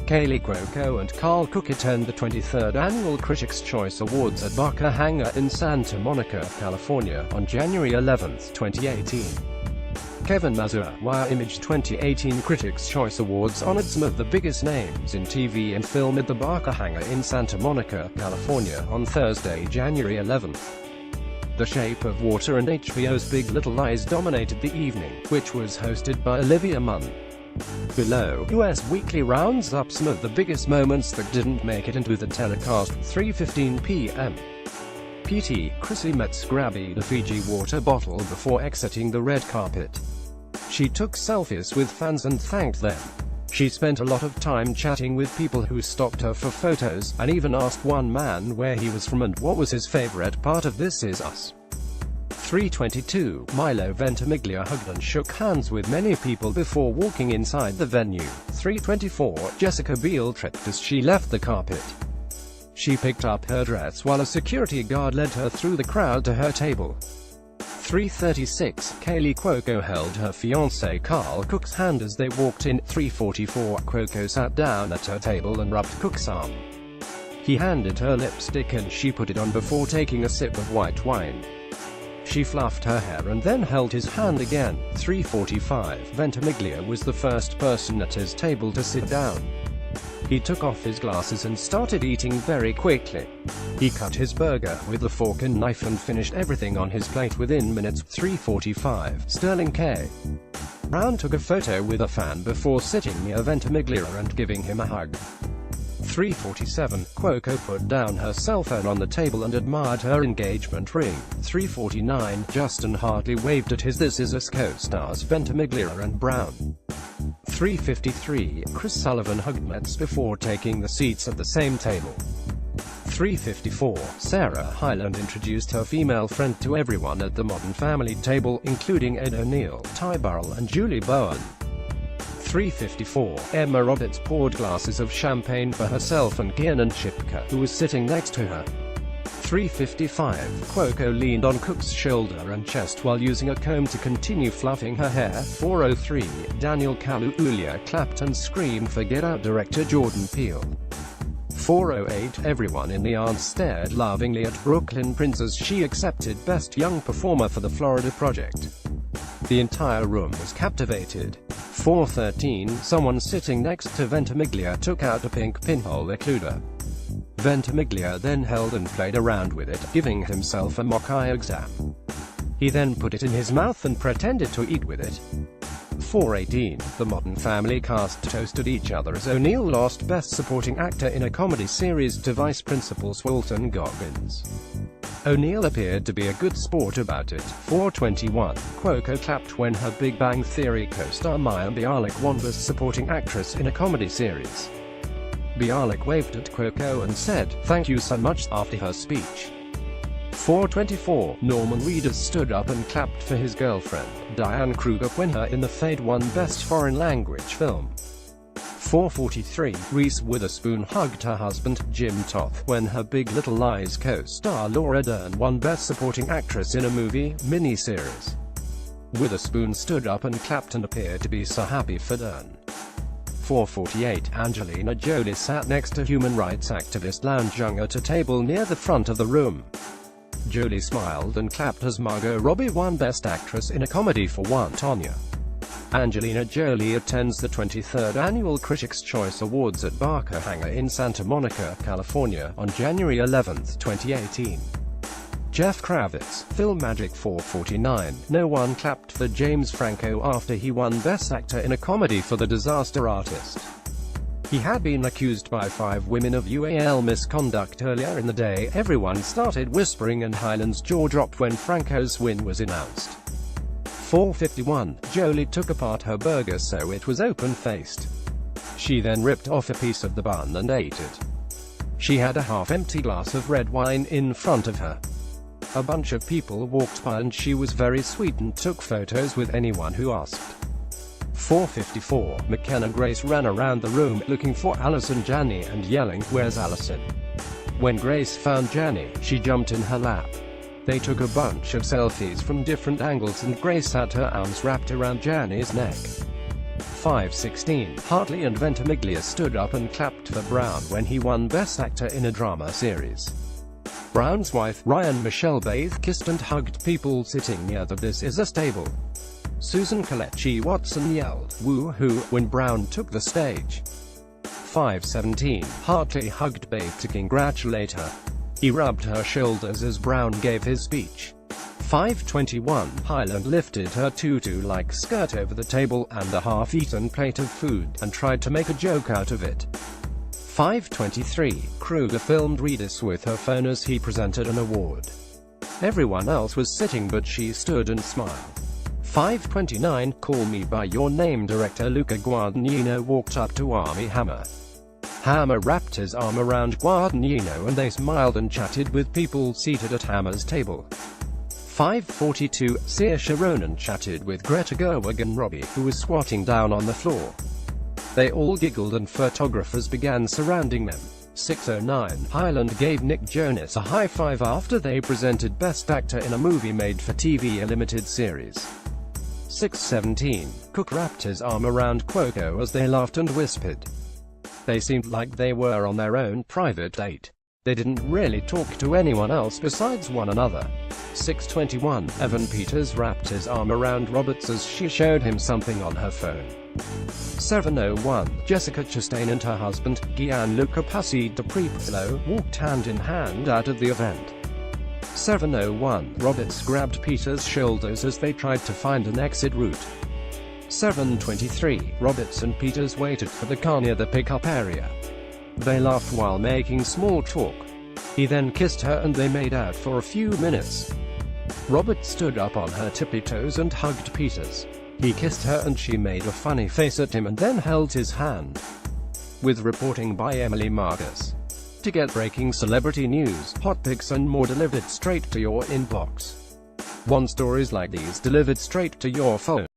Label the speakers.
Speaker 1: Kaley, Cuoco and Karl Cook attend the 23rd Annual Critics' Choice Awards at Hangar in Santa Monica, California, on January 11, 2018. Kevin Mazur, WireImage 2018 Critics' Choice Awards honored some of the biggest names in TV and film at the Hangar in Santa Monica, California, on Thursday, January 11. The Shape of Water and HBO's Big Little Lies dominated the evening, which was hosted by Olivia Munn. Below, US Weekly rounds up some of the biggest moments that didn't make it into the telecast. 3:15 p.m. PT Chrissy Metz grabbed a Fiji water bottle before exiting the red carpet. She took selfies with fans and thanked them. She spent a lot of time chatting with people who stopped her for photos, and even asked one man where he was from and what was his favorite part of This Is Us. 3:22, Milo Ventimiglia hugged and shook hands with many people before walking inside the venue. 3:24, Jessica Biel tripped as she left the carpet. She picked up her dress while a security guard led her through the crowd to her table. 3:36, Kaley, Cuoco held her fiancé Karl Cook's hand as they walked in. 3:44, Cuoco sat down at her table and rubbed Cook's arm. He handed her lipstick and she put it on before taking a sip of white wine. She fluffed her hair and then held his hand again. 3:45, Ventimiglia was the first person at his table to sit down. He took off his glasses and started eating very quickly. He cut his burger with a fork and knife and finished everything on his plate within minutes. 3:45, Sterling K. Brown took a photo with a fan before sitting near Ventimiglia and giving him a hug. 3:47, Cuoco put down her cell phone on the table and admired her engagement ring. 3:49, Justin Hartley waved at his This Is Us co-stars Ventimiglia and Brown. 3:53, Chris Sullivan hugged Metz before taking the seats at the same table. 3:54, Sarah Hyland introduced her female friend to everyone at the Modern Family table, including Ed O'Neill, Ty Burrell and Julie Bowen. 3:54, Emma Roberts poured glasses of champagne for herself and Kiernan Shipka, who was sitting next to her. 3:55, Cuoco leaned on Cook's shoulder and chest while using a comb to continue fluffing her hair. 4:03, Daniel Kaluuya clapped and screamed for Get Out director Jordan Peele. 4:08, everyone in the audience stared lovingly at Brooklyn Prince as she accepted Best Young Performer for the Florida Project. The entire room was captivated. 4:13, someone sitting next to Ventimiglia took out a pink pinhole occluder. Ventimiglia then held and played around with it, giving himself a mock eye exam. He then put it in his mouth and pretended to eat with it. 4:18, the Modern Family cast toasted each other as O'Neill lost Best Supporting Actor in a Comedy Series to Vice Principal Walton Goggins. O'Neill appeared to be a good sport about it. 4:21, Cuoco clapped when her Big Bang Theory co-star Maya Bialik won Best Supporting Actress in a Comedy Series. Bialik waved at Cuoco and said, "Thank you so much," after her speech. 4:24, Norman Reedus stood up and clapped for his girlfriend, Diane Kruger, when her In the Fade won Best Foreign Language Film. 4:43, Reese Witherspoon hugged her husband, Jim Toth, when her Big Little Lies co-star Laura Dern won Best Supporting Actress in a Movie, miniseries. Witherspoon stood up and clapped and appeared to be so happy for Dern. 4:48, Angelina Jolie sat next to human rights activist Lounge Young at a table near the front of the room. Jolie smiled and clapped as Margot Robbie won Best Actress in a Comedy for One, Tonya. Angelina Jolie attends the 23rd Annual Critics' Choice Awards at Hangar in Santa Monica, California, on January 11, 2018. Jeff Kravitz, Film Magic. 4:49, no one clapped for James Franco after he won Best Actor in a Comedy for The Disaster Artist. He had been accused by 5 women of UAL misconduct earlier in the day. Everyone started whispering and Hyland's jaw dropped when Franco's win was announced. 4:51, Jolie took apart her burger so it was open-faced. She then ripped off a piece of the bun and ate it. She had a half-empty glass of red wine in front of her. A bunch of people walked by and she was very sweet and took photos with anyone who asked. 4:54, McKenna Grace ran around the room looking for Allison Janney and yelling, "Where's Allison?" When Grace found Janney, she jumped in her lap. They took a bunch of selfies from different angles and Grace had her arms wrapped around Janney's neck. 5:16, Hartley and Ventimiglia stood up and clapped for Brown when he won Best Actor in a Drama Series. Brown's wife, Ryan Michelle Bath, kissed and hugged people sitting near the This Is Us table. Susan Kelechi Watson yelled, "Woo-hoo," when Brown took the stage. 5:17, Hartley hugged Bath to congratulate her. He rubbed her shoulders as Brown gave his speech. 5:21, Hyland lifted her tutu-like skirt over the table and a half-eaten plate of food, and tried to make a joke out of it. 5:23, Kruger filmed Reedus with her phone as he presented an award. Everyone else was sitting but she stood and smiled. 5:29, Call Me By Your Name director Luca Guadagnino walked up to Armie Hammer. Hammer wrapped his arm around Guadagnino and they smiled and chatted with people seated at Hammer's table. 5:42, Saoirse Ronan chatted with Greta Gerwig and Robbie, who was squatting down on the floor. They all giggled and photographers began surrounding them. 6:09, Hyland gave Nick Jonas a high five after they presented Best Actor in a Movie Made for TV, a limited series. 6:17, Cook wrapped his arm around Cuoco as they laughed and whispered. They seemed like they were on their own private date. They didn't really talk to anyone else besides one another. 6:21, Evan Peters wrapped his arm around Roberts as she showed him something on her phone. 7:01, Jessica Chastain and her husband, Gianluca Passi di Prepolo, walked hand in hand out of the event. 7:01, Roberts grabbed Peters' shoulders as they tried to find an exit route. 7:23, Roberts and Peters waited for the car near the pickup area. They laughed while making small talk. He then kissed her and they made out for a few minutes. Roberts stood up on her tippy toes and hugged Peters. He kissed her and she made a funny face at him and then held his hand. With reporting by Emily Marcus. To get breaking celebrity news, hot pics and more delivered straight to your inbox. Want stories like these delivered straight to your phone?